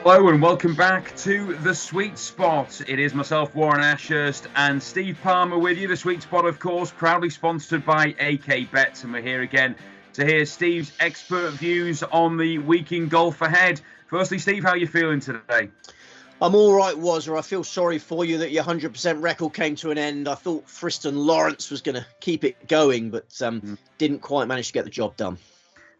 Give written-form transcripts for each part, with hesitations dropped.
Hello and welcome back to The Sweet Spot. It is myself, Warren Ashurst, and Steve Palmer with you. The Sweet Spot, of course, proudly sponsored by AK Bets, and we're here again to hear Steve's expert views on the week in golf ahead. Firstly, Steve, how are you feeling today? I'm all right, Wazza. I feel sorry for you that your 100% record came to an end. I thought Tristan Lawrence was going to keep it going, but didn't quite manage to get the job done.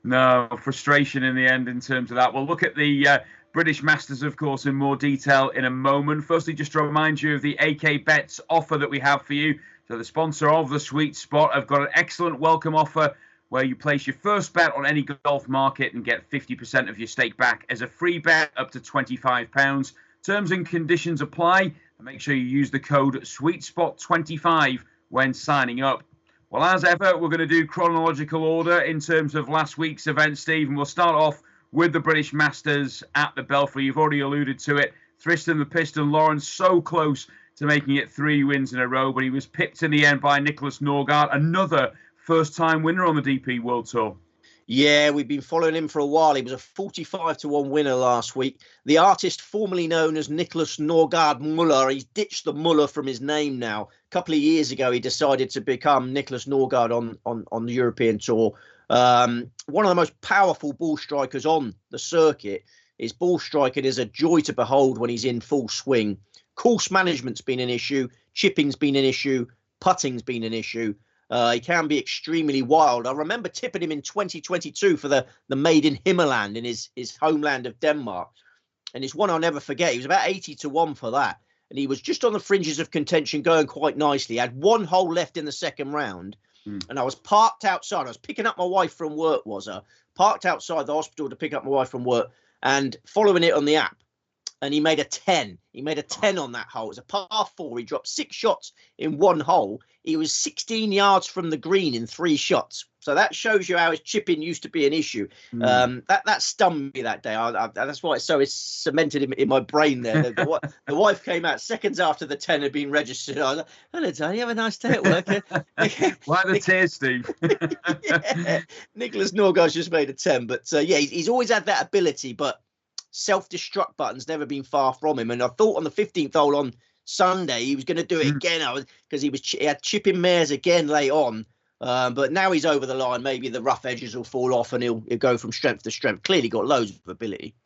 No, frustration in the end in terms of that. We'll look at the British Masters, of course, in more detail in a moment. Firstly, just to remind you of the AK Bets offer that we have for you. So the sponsor of The Sweet Spot have got an excellent welcome offer where you place your first bet on any golf market and get 50% of your stake back as a free bet up to £25. Terms and conditions apply. And make sure you use the code SweetSpot25 when signing up. Well, as ever, we're going to do chronological order in terms of last week's event, Steve, and we'll start off with the British Masters at the Belfry. You've already alluded to it. Tristan the Piston Lawrence so close to making it 3 wins in a row, but he was pipped in the end by Niklas Nørgaard, another first-time winner on the DP World Tour. Yeah, we've been following him for a while. He was a 45-1 winner last week. The artist formerly known as Niklas Nørgaard Muller, he's ditched the Muller from his name now. A couple of years ago, he decided to become Niklas Nørgaard on the European Tour. One of the most powerful ball strikers on the circuit. His ball striking is a joy to behold when he's in full swing. Course management's been an issue. Chipping's been an issue. Putting's been an issue. He can be extremely wild. I remember tipping him in 2022 for the maiden Himmerland in his homeland of Denmark. And it's one I'll never forget. He was about 80-1 for that. And he was just on the fringes of contention, going quite nicely. He had one hole left in the second round. And I was parked outside. I was picking up my wife from work, parked outside the hospital to pick up my wife from work and following it on the app. And he made a 10. He made a 10 on that hole. It was a par 4. He dropped 6 shots in one hole. He was 16 yards from the green in 3 shots. So that shows you how his chipping used to be an issue. That stunned me that day. That's why it's cemented in my brain there. The wife came out seconds after the 10 had been registered. I was like, hello, Tony, have a nice day at work. Why the tears, Steve? Yeah. Niklas Nørgaard's just made a 10. But yeah, he's always had that ability, but self-destruct button's never been far from him. And I thought on the 15th hole on Sunday he was going to do it again, because he had chipping mares again late on. But now he's over the line. Maybe the rough edges will fall off and he'll go from strength to strength. Clearly got loads of ability.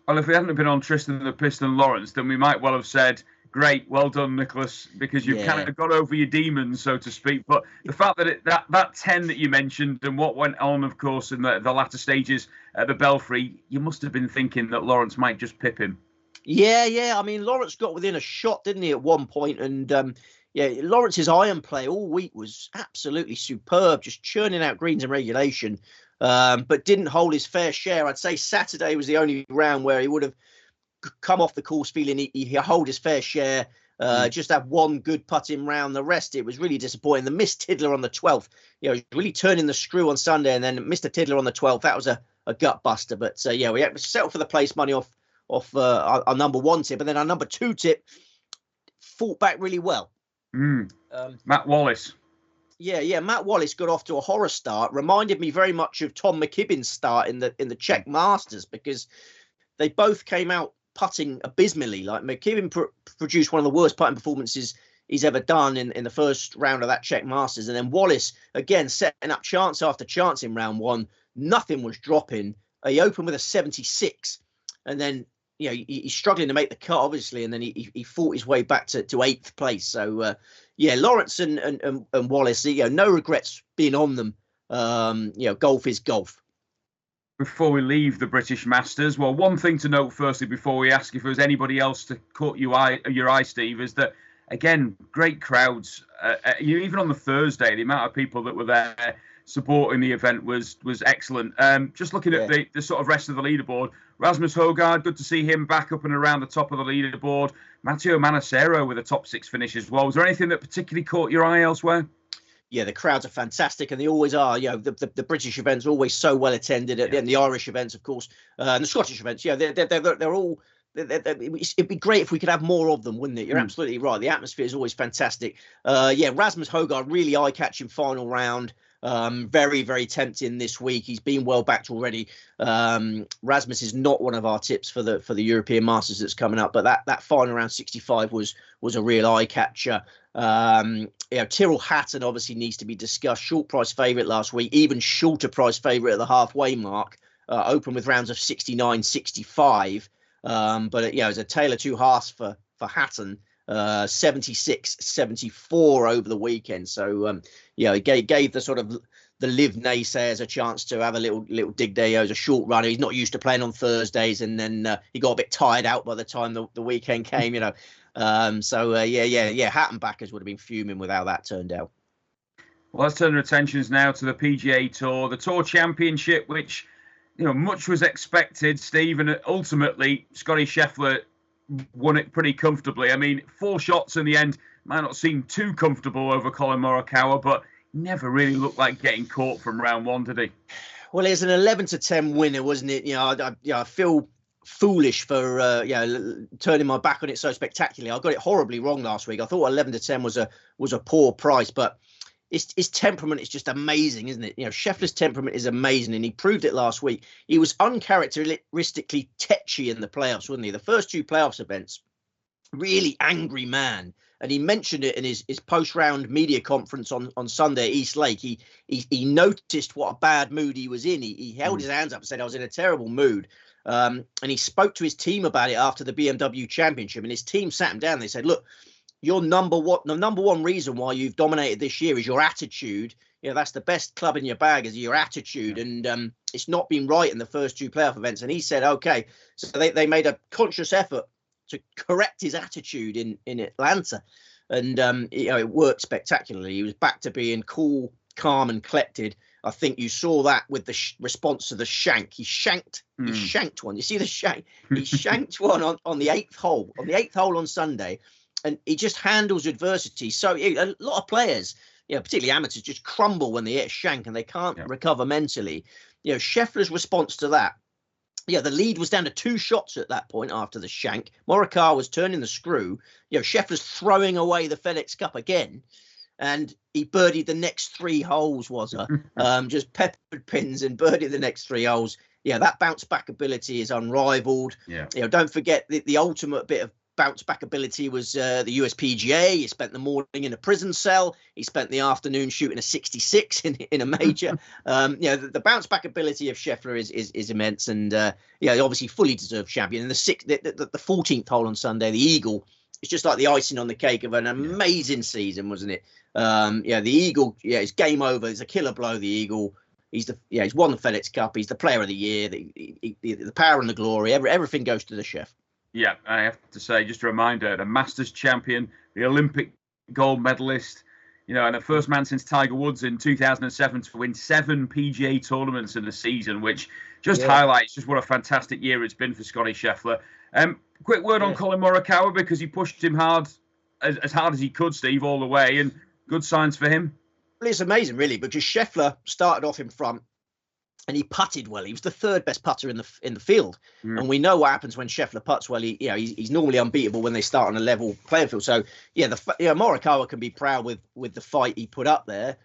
Well, if we hadn't been on Tristan the Piston Lawrence, then we might well have said, great, well done, Nicholas, because you've kind of got over your demons, so to speak. But the fact that that 10 that you mentioned and what went on, of course, in the latter stages at the Belfry, you must have been thinking that Lawrence might just pip him. Yeah. I mean, Lawrence got within a shot, didn't he, at one point? And Lawrence's iron play all week was absolutely superb, just churning out greens in regulation, but didn't hold his fair share. I'd say Saturday was the only round where he would have come off the course feeling he hold his fair share. Just had one good putting round. The rest, it was really disappointing. The missed Tiddler on the 12th, really turning the screw on Sunday, and then missed a Tiddler on the 12th. That was a gut buster. But we had to settle for the place money off our number 1 tip, and then our number 2 tip fought back really well. Matt Wallace. Yeah. Matt Wallace got off to a horror start. Reminded me very much of Tom McKibben's start in the Czech Masters, because they both came out putting abysmally. Like McKibben produced one of the worst putting performances he's ever done in the first round of that Czech Masters, and then Wallace again setting up chance after chance in round 1. Nothing was dropping. He opened with a 76, and then he's struggling to make the cut, obviously, and then he fought his way back to 8th place. So Lawrence and Wallace, no regrets being on them. Golf is golf. Before we leave the British Masters, well, one thing to note firstly before we ask if there was anybody else to caught your eye, Steve, is that, again, great crowds. Even on the Thursday, the amount of people that were there supporting the event was excellent. Just looking at the sort of rest of the leaderboard, Rasmus Højgaard, good to see him back up and around the top of the leaderboard. Matteo Manassero with a top 6 finish as well. Was there anything that particularly caught your eye elsewhere? Yeah, the crowds are fantastic, and they always are. The British events are always so well attended. And the Irish events, of course, and the Scottish events. They're all. It'd be great if we could have more of them, wouldn't it? You're absolutely right. The atmosphere is always fantastic. Rasmus Højgaard, really eye-catching final round. Very, very tempting this week. He's been well backed already. Rasmus is not one of our tips for the European Masters that's coming up, but that final around 65 was a real eye catcher. Tyrrell Hatton obviously needs to be discussed. Short price favourite last week, even shorter price favourite at the halfway mark. Open with rounds of 69, 65. But it was a tale of two halves for Hatton. 76, 74 over the weekend. So he gave the sort of the live naysayers a chance to have a little dig there. He was a short runner. He's not used to playing on Thursdays, and then he got a bit tired out by the time the weekend came. Hatton backers would have been fuming with how that turned out. Well, let's turn our attentions now to the PGA Tour, the Tour Championship, which much was expected, Steve, and ultimately Scottie Scheffler won it pretty comfortably. I mean, 4 shots in the end might not seem too comfortable over Colin Morikawa, but never really looked like getting caught from round 1, did he? Well, it's an 11-10 winner, wasn't it? I feel foolish for turning my back on it so spectacularly. I got it horribly wrong last week. I thought 11-10 was a poor price, but his temperament is just amazing, isn't it? Scheffler's temperament is amazing, and he proved it last week. He was uncharacteristically tetchy in the playoffs, wasn't he? The first 2 playoffs events, really angry man. And he mentioned it in his post-round media conference on Sunday at East Lake. He noticed what a bad mood he was in. He held his hands up and said, I was in a terrible mood. And he spoke to his team about it after the BMW Championship. And his team sat him down. They said, look, the number one reason why you've dominated this year is your attitude. That's the best club in your bag is your attitude. And it's not been right in the first 2 playoff events. And he said, OK, so they made a conscious effort to correct his attitude in Atlanta. And, it worked spectacularly. He was back to being cool, calm and collected. I think you saw that with the response to the shank. He shanked one. You see the shank? He shanked one on the 8th hole. On the 8th hole on Sunday. And he just handles adversity. So a lot of players, particularly amateurs, just crumble when they hit a shank and they can't recover mentally. Scheffler's response to that. The lead was down to 2 shots at that point after the shank. Morikawa was turning the screw. Scheffler's throwing away the FedEx Cup again. And he birdied the next 3 holes, just peppered pins and birdied the next 3 holes. That bounce back ability is unrivaled. Don't forget the ultimate bit of bounce back ability was the USPGA. He spent the morning in a prison cell. He spent the afternoon shooting a 66 in a major. The bounce back ability of Scheffler is immense, and obviously fully deserved champion. And the 14th hole on Sunday, the Eagle, it's just like the icing on the cake of an amazing season, wasn't it? The Eagle, it's game over. It's a killer blow. The Eagle. He's won the FedEx Cup. He's the player of the year. The power and the glory. Everything goes to the chef. Yeah, I have to say, just a reminder, the Masters champion, the Olympic gold medalist, and the first man since Tiger Woods in 2007 to win 7 PGA tournaments in the season, which just highlights just what a fantastic year it's been for Scottie Scheffler. Quick word on Colin Morikawa, because he pushed him hard as hard as he could, Steve, all the way, and good signs for him. Well, it's amazing, really, because Scheffler started off in front. And he putted well. He was the 3rd best putter in the field, and we know what happens when Scheffler putts well. He's normally unbeatable when they start on a level playing field. So Morikawa can be proud with the fight he put up there.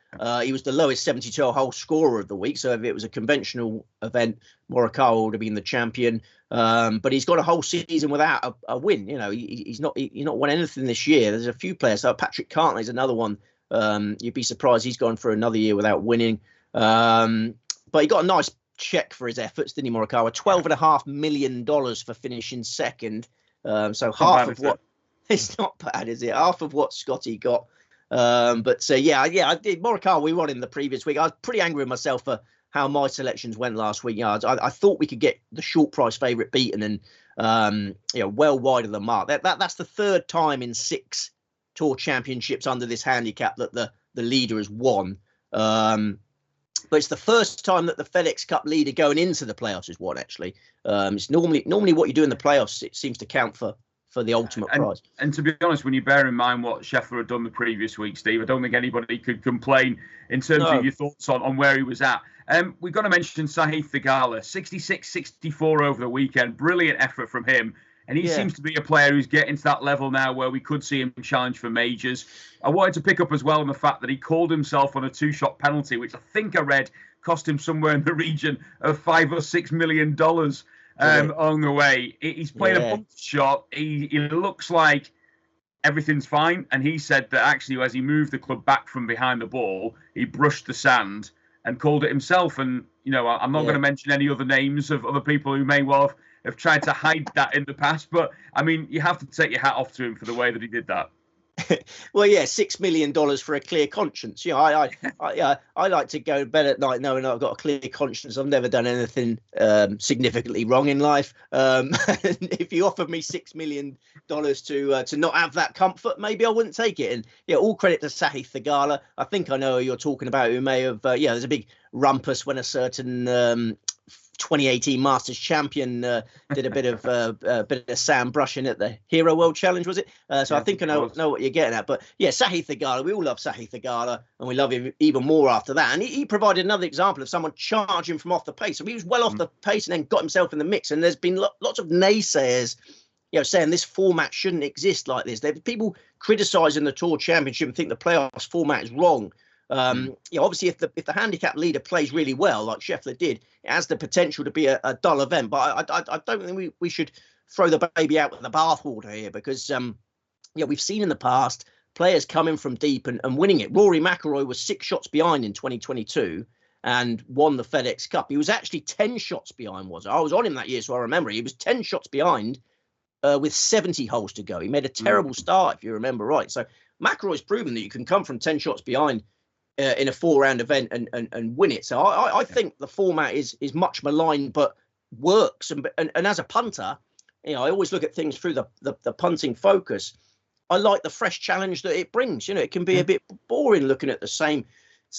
He was the lowest 72-hole scorer of the week. So if it was a conventional event, Morikawa would have been the champion. But he's got a whole season without a win. He's not won anything this year. There's a few players. So Patrick Cantley's another one. You'd be surprised he's gone for another year without winning. But he got a nice check for his efforts, didn't he, Morikawa? $12.5 million for finishing second. So half of what it's not bad, is it? Half of what Scottie got. I did. Morikawa, we won him the previous week. I was pretty angry with myself for how my selections went last week. I thought we could get the short price favourite beaten and well wide of the mark. That's the 3rd time in 6 Tour Championships under this handicap that the leader has won. But it's the first time that the FedEx Cup leader going into the playoffs has won, actually. It's normally what you do in the playoffs, it seems to count for the ultimate prize. And to be honest, when you bear in mind what Scheffler had done the previous week, Steve, I don't think anybody could complain in terms of your thoughts on where he was at. We've got to mention Sahith Theegala, 66-64 over the weekend. Brilliant effort from him. And he seems to be a player who's getting to that level now where we could see him challenge for majors. I wanted to pick up as well on the fact that he called himself on a 2-shot penalty, which I think I read cost him somewhere in the region of $5 or $6 million on the way. He's playing a bunch shot. He looks like everything's fine. And he said that actually, as he moved the club back from behind the ball, he brushed the sand and called it himself. And, I'm not going to mention any other names of other people who may well have tried to hide that in the past. But, I mean, you have to take your hat off to him for the way that he did that. Well, yeah, $6 million for a clear conscience. I like to go to bed at night knowing I've got a clear conscience. I've never done anything significantly wrong in life. If you offered me $6 million to not have that comfort, maybe I wouldn't take it. And all credit to Sahith Theegala. I think I know who you're talking about. Who may have there's a big rumpus when a certain 2018 Masters champion did a bit of sand brushing at the Hero World Challenge, was it? So I think I know what you're getting at. But Sahith Theegala, we all love Sahith Theegala, and we love him even more after that. And he provided another example of someone charging from off the pace. So he was well off the pace and then got himself in the mix. And there's been lots of naysayers, saying this format shouldn't exist like this. There's people criticising the Tour Championship and think the playoffs format is wrong. Obviously, if the handicap leader plays really well, like Scheffler did, it has the potential to be a dull event. But I don't think we should throw the baby out with the bathwater here, because we've seen in the past players coming from deep and winning it. Rory McIlroy was 6 shots behind in 2022 and won the FedEx Cup. He was actually 10 shots behind. I was on him that year, so I remember he was 10 shots behind with 70 holes to go. He made a terrible start, if you remember right. So McIlroy's proven that you can come from 10 shots behind in a 4-round event and win it. So I think the format is much maligned, but works. And as a punter, I always look at things through the punting focus. I like the fresh challenge that it brings. It can be a bit boring looking at the same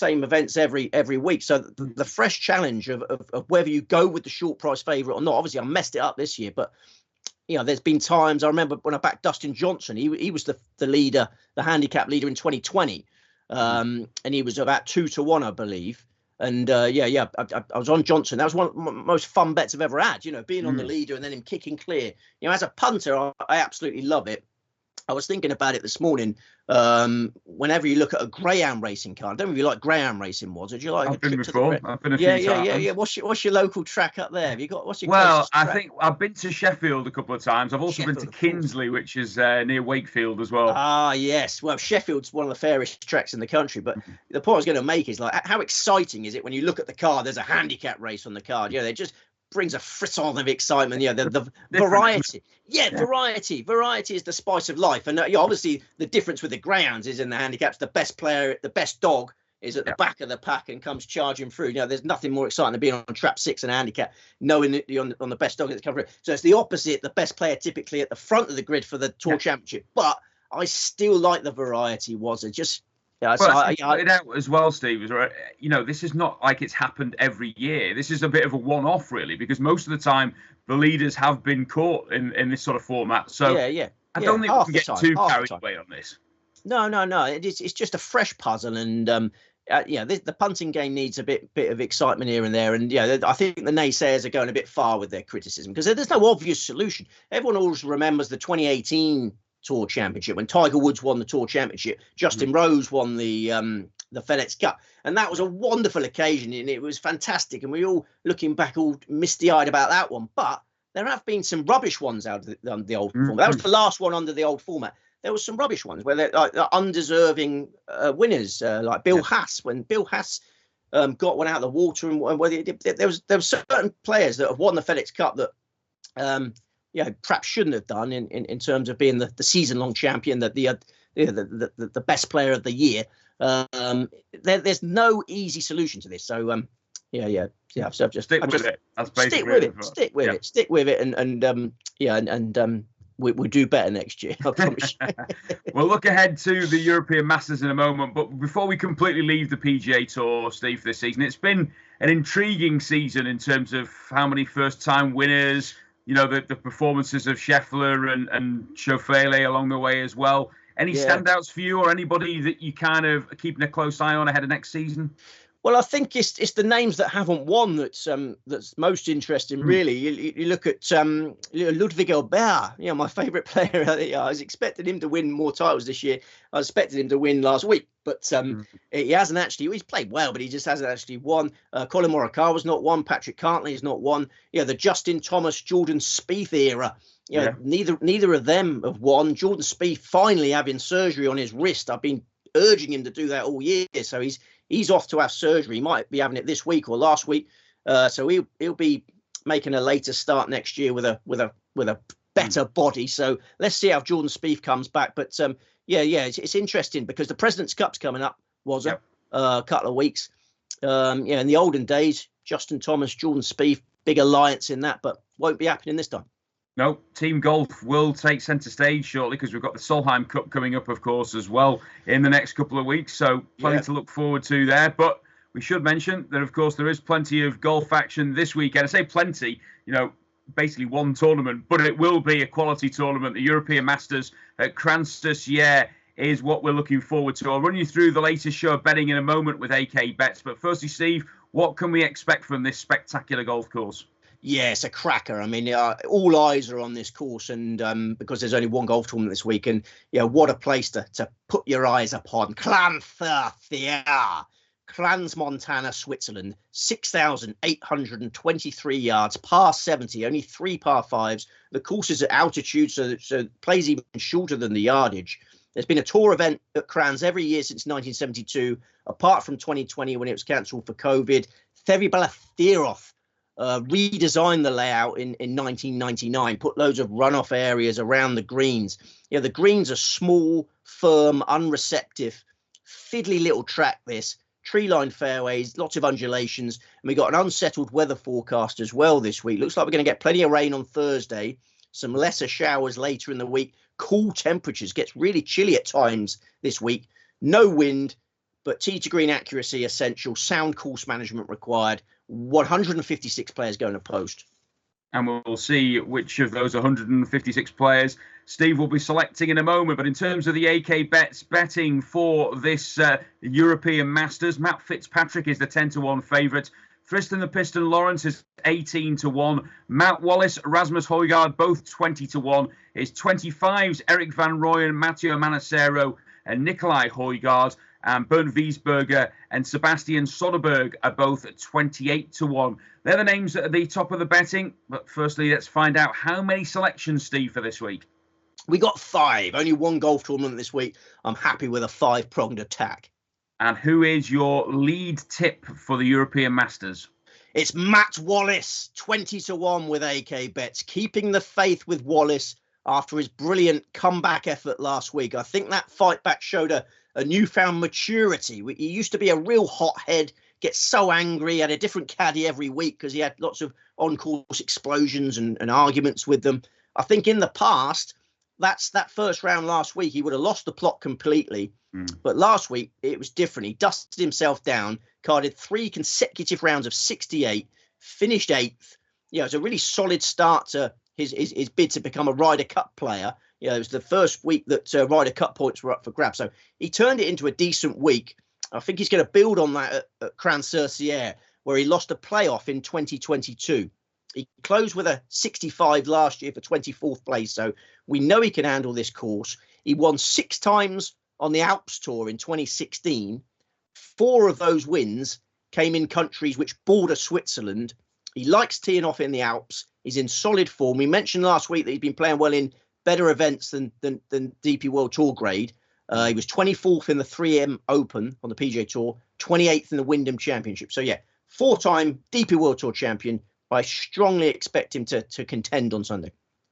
events every week. So the fresh challenge of whether you go with the short price favourite or not. Obviously, I messed it up this year, but there's been times I remember when I backed Dustin Johnson. He was the leader, the handicap leader in 2020. And he was about 2-1, I believe. And I was on Johnson. That was one of the most fun bets I've ever had, being on the leader and then him kicking clear. As a punter, I absolutely love it. I was thinking about it this morning. Whenever you look at a greyhound racing car, I don't know if you like greyhound racing, was it? You like? I've been before. I've been a few times. Yeah. What's your local track up there? Have you got? What's your? Well, I think I've been to Sheffield a couple of times. I've also been to Kinsley, which is near Wakefield as well. Ah, yes. Well, Sheffield's one of the fairest tracks in the country. But the point I was going to make is how exciting is it when you look at the car? There's a handicap race on the card. They just brings a frisson of excitement. The variety. Variety is the spice of life. And obviously the difference with the greyhounds is in the handicaps, the best player, the best dog is at the back of the pack and comes charging through. There's nothing more exciting than being on trap 6 in a handicap, knowing that you're on the best dog that's covering. So it's the opposite. The best player typically at the front of the grid for the Tour Championship. But I still like the variety. It out as well, Steve. This is not like it's happened every year. This is a bit of a one-off, really, because most of the time the leaders have been caught in this sort of format. So I don't think we can get too carried away on this. No. It's just a fresh puzzle, and the punting game needs a bit of excitement here and there. And I think the naysayers are going a bit far with their criticism because there's no obvious solution. Everyone always remembers the 2018 Tour Championship when Tiger Woods won the Tour Championship. Justin Rose won the FedEx Cup, and that was a wonderful occasion, and it was fantastic. And we all looking back all misty-eyed about that one. But there have been some rubbish ones out of the old format. That was the last one under the old format. There was some rubbish ones where they're like undeserving winners, like Bill Haas. When Bill Haas got one out of the water, and there was certain players that have won the FedEx Cup that perhaps shouldn't have done in terms of being the season-long champion, that the best player of the year. There's no easy solution to this. So So just stick with it. That's basically stick with it, and we'll do better next year. I promise you. We'll look ahead to the European Masters in a moment, but before we completely leave the PGA Tour, Steve, this season, it's been an intriguing season in terms of how many first-time winners. The performances of Scheffler and Schauffele along the way as well. Any standouts for you, or anybody that you kind of are keeping a close eye on ahead of next season? Well, I think it's the names that haven't won that's most interesting, really. You look at Ludwig Albert, my favourite player. I was expecting him to win more titles this year. I expected him to win last week, but he hasn't actually. He's played well, but he just hasn't actually won. Colin Morikawa's not won. Patrick Cantley's not won. The Justin Thomas, Jordan Spieth era. Neither of them have won. Jordan Spieth finally having surgery on his wrist. I've been urging him to do that all year, so he's off to have surgery. He might be having it this week or last week, so he'll be making a later start next year with a better body. So let's see how Jordan Spieth comes back. But it's interesting because the President's Cup's coming up. A couple of weeks. In the olden days, Justin Thomas, Jordan Spieth, big alliance in that, but won't be happening this time. No, Team Golf will take centre stage shortly because we've got the Solheim Cup coming up, of course, as well in the next couple of weeks. So plenty to look forward to there. But we should mention that, of course, there is plenty of golf action this weekend. I say plenty, basically one tournament, but it will be a quality tournament. The European Masters at Kranjsjärn is what we're looking forward to. I'll run you through the latest show of betting in a moment with AK Bets. But firstly, Steve, what can we expect from this spectacular golf course? Yeah, it's a cracker. I mean, all eyes are on this course, and because there's only one golf tournament this week, and what a place to put your eyes upon. Kranjsjärn, Crans, Montana, Switzerland, 6,823 yards, par 70, only 3 par 5s. The course is at altitude, so it plays even shorter than the yardage. There's been a tour event at Crans every year since 1972, apart from 2020 when it was cancelled for COVID. Thierry Balathirov redesigned the layout in 1999, put loads of runoff areas around the greens. The greens are small, firm, unreceptive, fiddly little track this, tree-lined fairways, lots of undulations, and we got an unsettled weather forecast as well this week. Looks like we're going to get plenty of rain on Thursday, some lesser showers later in the week, cool temperatures, gets really chilly at times this week, no wind, but tee to green accuracy essential, sound course management required, 156 players going to post. And we'll see which of those 156 players Steve will be selecting in a moment. But in terms of the AK Bets betting for this European Masters, Matt Fitzpatrick is the 10-1 favourite. Tristan the Piston Lawrence is 18-1. Matt Wallace, Rasmus Højgaard, both 20-1. His 25s, Eric Van Rooyen, Matteo Manassero, and Nicolai Højgaard. And Bernd Wiesberger and Sebastian Soderberg are both at 28-1. They're the names at the top of the betting. But firstly, let's find out how many selections, Steve, for this week. We got 5. Only one golf tournament this week. I'm happy with a 5-pronged attack. And who is your lead tip for the European Masters? It's Matt Wallace, 20-1 with AK Bets. Keeping the faith with Wallace after his brilliant comeback effort last week. I think that fight back showed a newfound maturity. He used to be a real hothead, get so angry, had a different caddy every week because he had lots of on-course explosions and arguments with them. I think in the past, that first round last week, he would have lost the plot completely. But last week, it was different. He dusted himself down, carded 3 consecutive rounds of 68, finished 8th. It was a really solid start to his bid to become a Ryder Cup player. It was the first week that Ryder Cup points were up for grabs. So he turned it into a decent week. I think he's going to build on that at Kranjsjärn, where he lost a playoff in 2022. He closed with a 65 last year for 24th place. So we know he can handle this course. He won 6 times on the Alps Tour in 2016. 4 of those wins came in countries which border Switzerland. He likes teeing off in the Alps. He's in solid form. We mentioned last week that he's been playing well in better events than DP World Tour grade. He was 24th in the 3M Open on the PGA Tour, 28th in the Wyndham Championship. So, 4-time DP World Tour champion. I strongly expect him to contend on Sunday.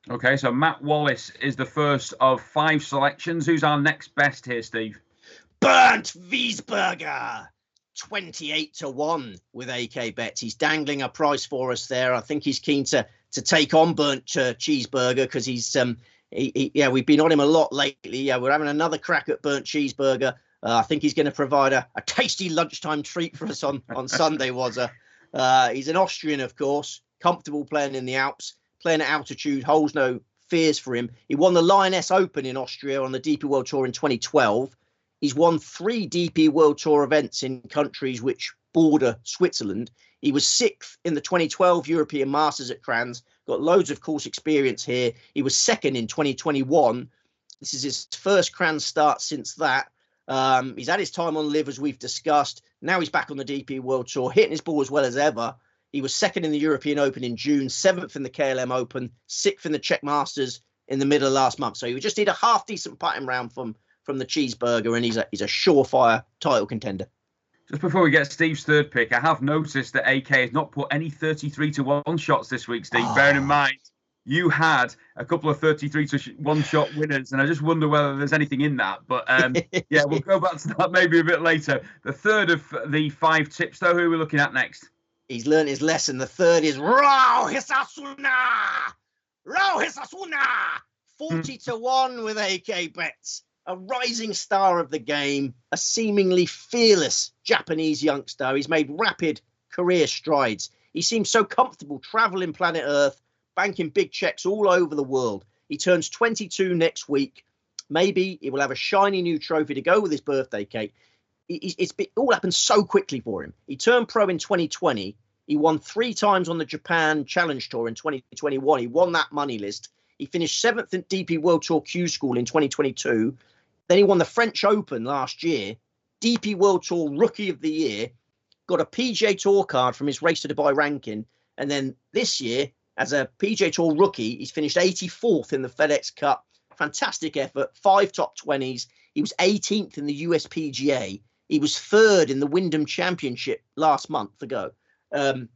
Okay, so Matt Wallace is the first of 5 selections. Who's our next best here, Steve? Bernd Wiesberger, 28-1 with AK Bets. He's dangling a price for us there. I think he's keen to take on Bernd Cheeseburger because he's we've been on him a lot lately. We're having another crack at Bernd Cheeseburger. I think he's going to provide a tasty lunchtime treat for us on Sunday. He's an Austrian, of course, comfortable playing in the Alps, playing at altitude, holds no fears for him. He won the Lioness Open in Austria on the DP World Tour in 2012. He's won 3 DP World Tour events in countries which border Switzerland. He was 6th in the 2012 European Masters at Crans, got loads of course experience here. He was 2nd in 2021. This is his first Crans start since that. He's had his time on live, as we've discussed. Now he's back on the DP World Tour, hitting his ball as well as ever. He was 2nd in the European Open in June, 7th in the KLM Open, 6th in the Czech Masters in the middle of last month. So he would just need a half decent putting round from the cheeseburger, and he's a surefire title contender. Just before we get Steve's third pick, I have noticed that AK has not put any 33-1 shots this week, Steve. Bearing in mind, you had a couple of 33-1 shot winners, and I just wonder whether there's anything in that. But yeah, we'll go back to that maybe a bit later. The third of the 5 tips, though, who are we looking at next? He's learned his lesson. The third is Rao Hisasuna. Rao Hisasuna. 40-1 with AK bets. A rising star of the game, a seemingly fearless Japanese youngster. He's made rapid career strides. He seems so comfortable traveling planet Earth, banking big checks all over the world. He turns 22 next week. Maybe he will have a shiny new trophy to go with his birthday cake. It all happened so quickly for him. He turned pro in 2020. He won 3 times on the Japan Challenge Tour in 2021. He won that money list. He finished 7th in DP World Tour Q School in 2022. Then he won the French Open last year, DP World Tour Rookie of the Year, got a PGA Tour card from his Race to Dubai ranking. And then this year, as a PGA Tour rookie, he's finished 84th in the FedEx Cup. Fantastic effort, 5 top 20s. He was 18th in the USPGA. He was 3rd in the Wyndham Championship about a month ago. And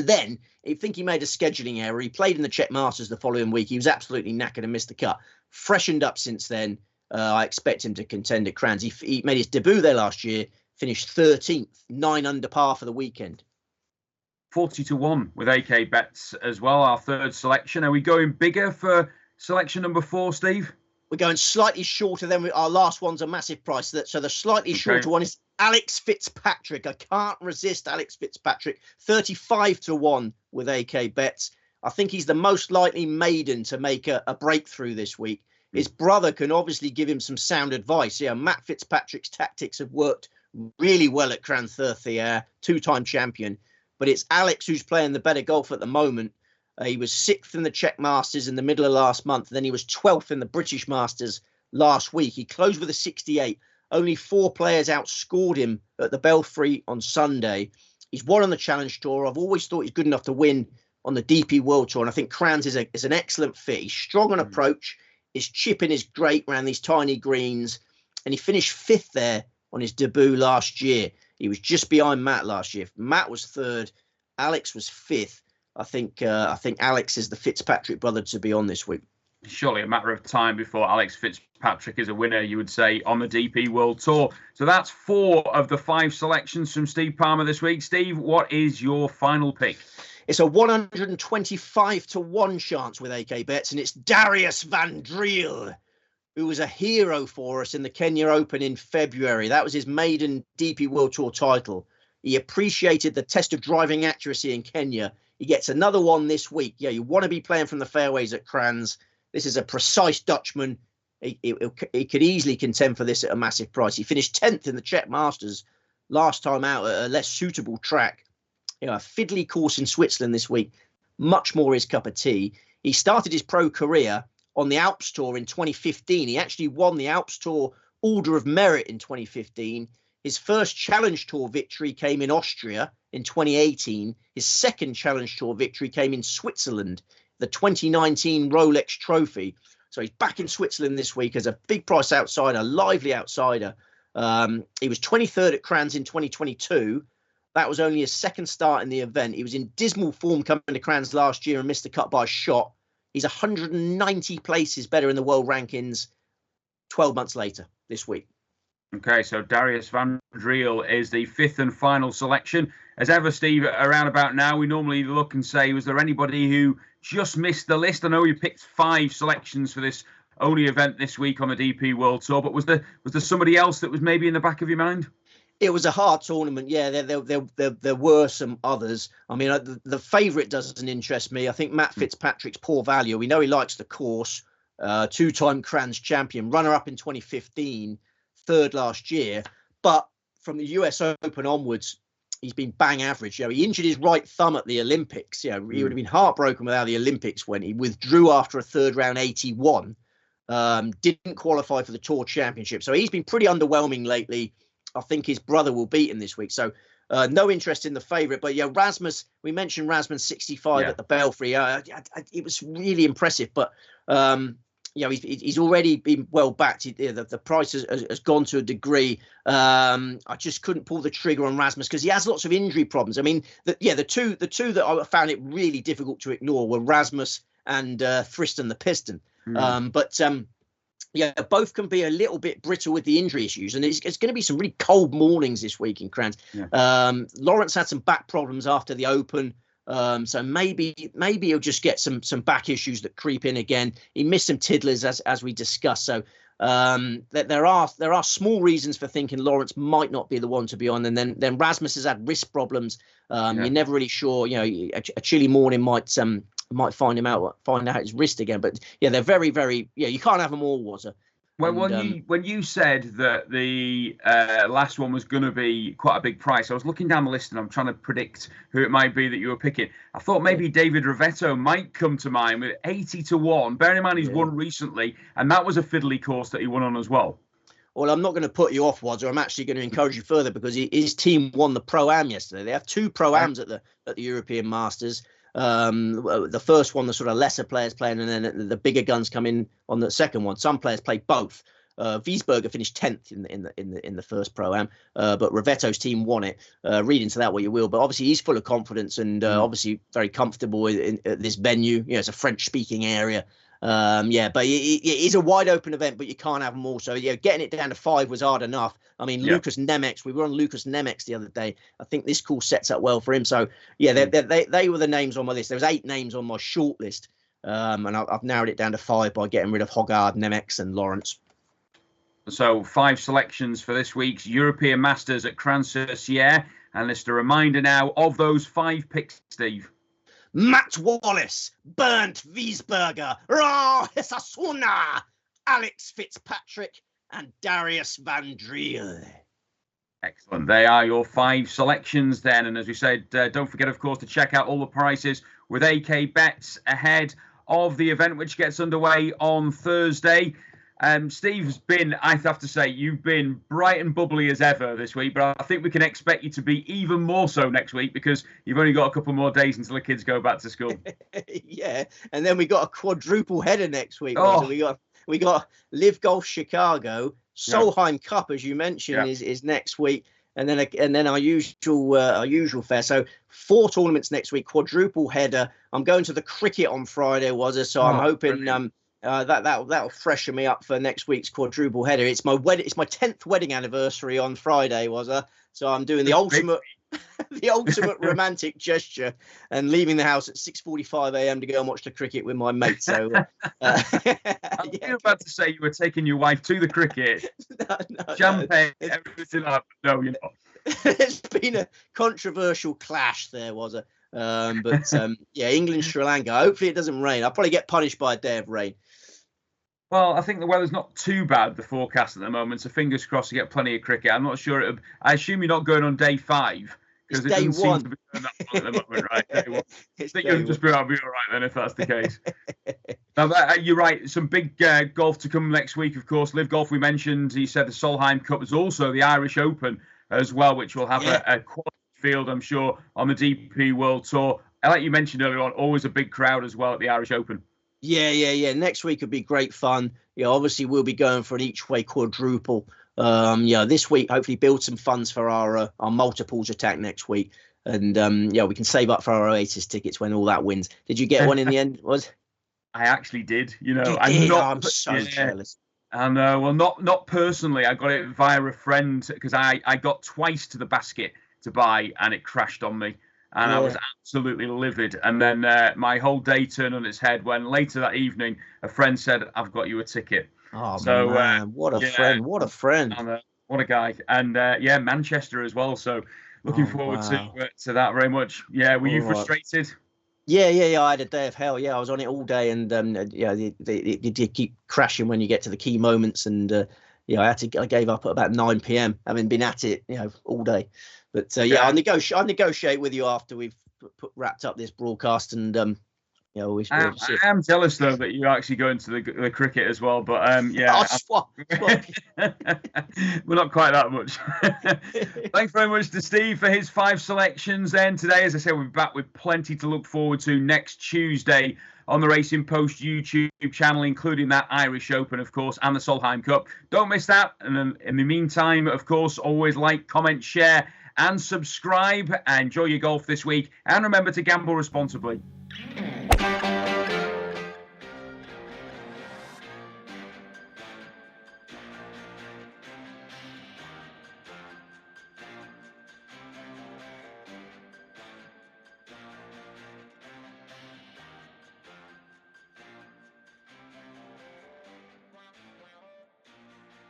then I think he made a scheduling error. He played in the Czech Masters the following week. He was absolutely knackered and missed the cut. Freshened up since then. I expect him to contend at Crans. He made his debut there last year, finished 13th, 9 under par for the weekend. 40-1 with AK bets as well, our third selection. Are we going bigger for selection number 4, Steve? We're going slightly shorter than our last one's a massive price. So the slightly shorter one is Alex Fitzpatrick. I can't resist Alex Fitzpatrick. 35-1 with AK bets. I think he's the most likely maiden to make a breakthrough this week. His brother can obviously give him some sound advice. Yeah, Matt Fitzpatrick's tactics have worked really well at Crans 30, 2-time champion. But it's Alex who's playing the better golf at the moment. He was 6th in the Czech Masters in the middle of last month. Then he was 12th in the British Masters last week. He closed with a 68. Only 4 players outscored him at the Belfry on Sunday. He's won on the Challenge Tour. I've always thought he's good enough to win on the DP World Tour. And I think Crans is an excellent fit. He's strong on approach. His chipping is great around these tiny greens. And he finished 5th there on his debut last year. He was just behind Matt last year. Matt was 3rd. Alex was 5th. I think Alex is the Fitzpatrick brother to be on this week. Surely a matter of time before Alex Fitzpatrick is a winner, you would say, on the DP World Tour. So that's 4 of the 5 selections from Steve Palmer this week. Steve, what is your final pick? It's a 125-1 chance with AK bets, and it's Darius Van Driel, who was a hero for us in the Kenya Open in February. That was his maiden DP World Tour title. He appreciated the test of driving accuracy in Kenya. He gets another one this week. Yeah, you want to be playing from the fairways at Crans. This is a precise Dutchman. He could easily contend for this at a massive price. He finished 10th in the Czech Masters last time out at a less suitable track. You know, a fiddly course in Switzerland this week. Much more his cup of tea. He started his pro career on the Alps Tour in 2015. He actually won the Alps Tour Order of Merit in 2015. His first Challenge Tour victory came in Austria in 2018. His second Challenge Tour victory came in Switzerland, the 2019 Rolex Trophy. So he's back in Switzerland this week as a big price outsider, lively outsider. He was 23rd at Crans in 2022. That was only his second start in the event. He was in dismal form coming to Crans last year and missed the cut by a shot. He's 190 places better in the world rankings 12 months later this week. Okay, so Darius Van Driel is the 5th and final selection. As ever, Steve, around about now, we normally look and say, was there anybody who just missed the list? I know you picked 5 selections for this only event this week on the DP World Tour, but was there somebody else that was maybe in the back of your mind? It was a hard tournament. Yeah, there were some others. I mean, the favourite doesn't interest me. I think Matt Fitzpatrick's poor value. We know he likes the course. 2-time Crans champion, runner-up in 2015. 3rd last year, but from the US Open onwards, he's been bang average. He injured his right thumb at the Olympics. He would have been heartbroken without the Olympics when he withdrew after a third round 81. Didn't qualify for the Tour Championship. So he's been pretty underwhelming lately. I think his brother will beat him this week. So no interest in the favourite. But Rasmus, we mentioned Rasmus 65 at the Belfry. It was really impressive. But he's already been well backed. The price has gone to a degree. I just couldn't pull the trigger on Rasmus because he has lots of injury problems. I mean, the two that I found it really difficult to ignore were Rasmus and Friston the Piston. Both can be a little bit brittle with the injury issues, and it's going to be some really cold mornings this week in Crans. Lawrence had some back problems after the Open. So maybe he'll just get some back issues that creep in again. He missed some tiddlers as we discussed. So there are small reasons for thinking Lawrence might not be the one to be on. And then Rasmus has had wrist problems. You're never really sure. A chilly morning might find out his wrist again. But they're very, very. You can't have them all, Wazza. Well, when you said that the last one was going to be quite a big price, I was looking down the list and I'm trying to predict who it might be that you were picking. I thought maybe David Rivetto might come to mind with 80 to 1. Bearing in mind he's won recently, and that was a fiddly course that he won on as well. Well, I'm not going to put you off, Wadzer. I'm actually going to encourage you further because his team won the Pro-Am yesterday. They have 2 Pro-Ams at the European Masters. The first one, the sort of lesser players playing, and then the bigger guns come in on the second one. Some players play both. Wiesberger finished 10th in the first Pro-Am, but Rivetto's team won it. Read into that what you will, but obviously he's full of confidence and obviously very comfortable in this venue. It's a French-speaking area. But it is a wide open event, but you can't have them all. So getting it down to 5 was hard enough. I mean, Lucas Nemec, we were on Lucas Nemec the other day. I think this course sets up well for him. So they were the names on my list. There was 8 names on my short list, and I've narrowed it down to 5 by getting rid of Hoggard, Nemec, and Lawrence. So 5 selections for this week's European Masters at Crans-sur-Sierre, and just a reminder now of those 5 picks, Steve. Matt Wallace, Bernd Wiesberger, Ra Hesasuna, Alex Fitzpatrick, and Darius Van Driel. Excellent. They are your 5 selections then. And as we said, don't forget, of course, to check out all the prices with AK Bets ahead of the event, which gets underway on Thursday. Steve's been, I have to say, you've been bright and bubbly as ever this week, but I think we can expect you to be even more so next week because you've only got a couple more days until the kids go back to school. And then we got a quadruple header next week. Oh. So we got Live Golf Chicago, Solheim Cup, as you mentioned, is next week, and then our usual fare. So 4 tournaments next week, quadruple header. I'm going to the cricket on Friday, so I'm hoping. Brilliant. That'll freshen me up for next week's quadruple header. It's my 10th wedding anniversary on Friday, so I'm doing the ultimate romantic gesture and leaving the house at 6:45 a.m. to go and watch the cricket with my mate. So you were about to say you were taking your wife to the cricket, champagne, everything up. No, you're not. It's been a controversial clash there, England, Sri Lanka. Hopefully it doesn't rain. I'll probably get punished by a day of rain. Well, I think the weather's not too bad, the forecast at the moment, so fingers crossed you get plenty of cricket. I'm not sure. I assume you're not going on day 5 because it doesn't seem to be going that long at the moment, right? Day 1. I think you'll just be all right then if that's the case. Now, you're right. Some big golf to come next week, of course. Live Golf, we mentioned. You said the Solheim Cup is also the Irish Open as well, which will have a quality field, I'm sure, on the DP World Tour. Like you mentioned earlier on, always a big crowd as well at the Irish Open. Yeah. Next week will be great fun. Obviously we'll be going for an each-way quadruple. This week hopefully build some funds for our multiples attack next week, and we can save up for our Oasis tickets when all that wins. Did you get one in the end? I actually did. I'm so jealous. And not personally. I got it via a friend because I got twice to the basket to buy, and it crashed on me. And I was absolutely livid. And then my whole day turned on its head when later that evening, a friend said, "I've got you a ticket." Oh, so, man, what a friend. What a friend. And, what a guy. And, Manchester as well. So looking forward to that very much. Yeah, were you frustrated? Yeah. I had a day of hell. Yeah, I was on it all day. And, they keep crashing when you get to the key moments. And, I gave up at about 9 p.m. having been at it, all day. But I'll negotiate with you after we've wrapped up this broadcast, and I am jealous though that you actually go into the cricket as well, but swap. We're not quite that much. Thanks very much to Steve for his 5 selections. Then today, as I said, we'll be back with plenty to look forward to next Tuesday on the Racing Post YouTube channel, including that Irish Open, of course, and the Solheim Cup. Don't miss that. And then in the meantime, of course, always like, comment, share, and subscribe. Enjoy your golf this week, and remember to gamble responsibly.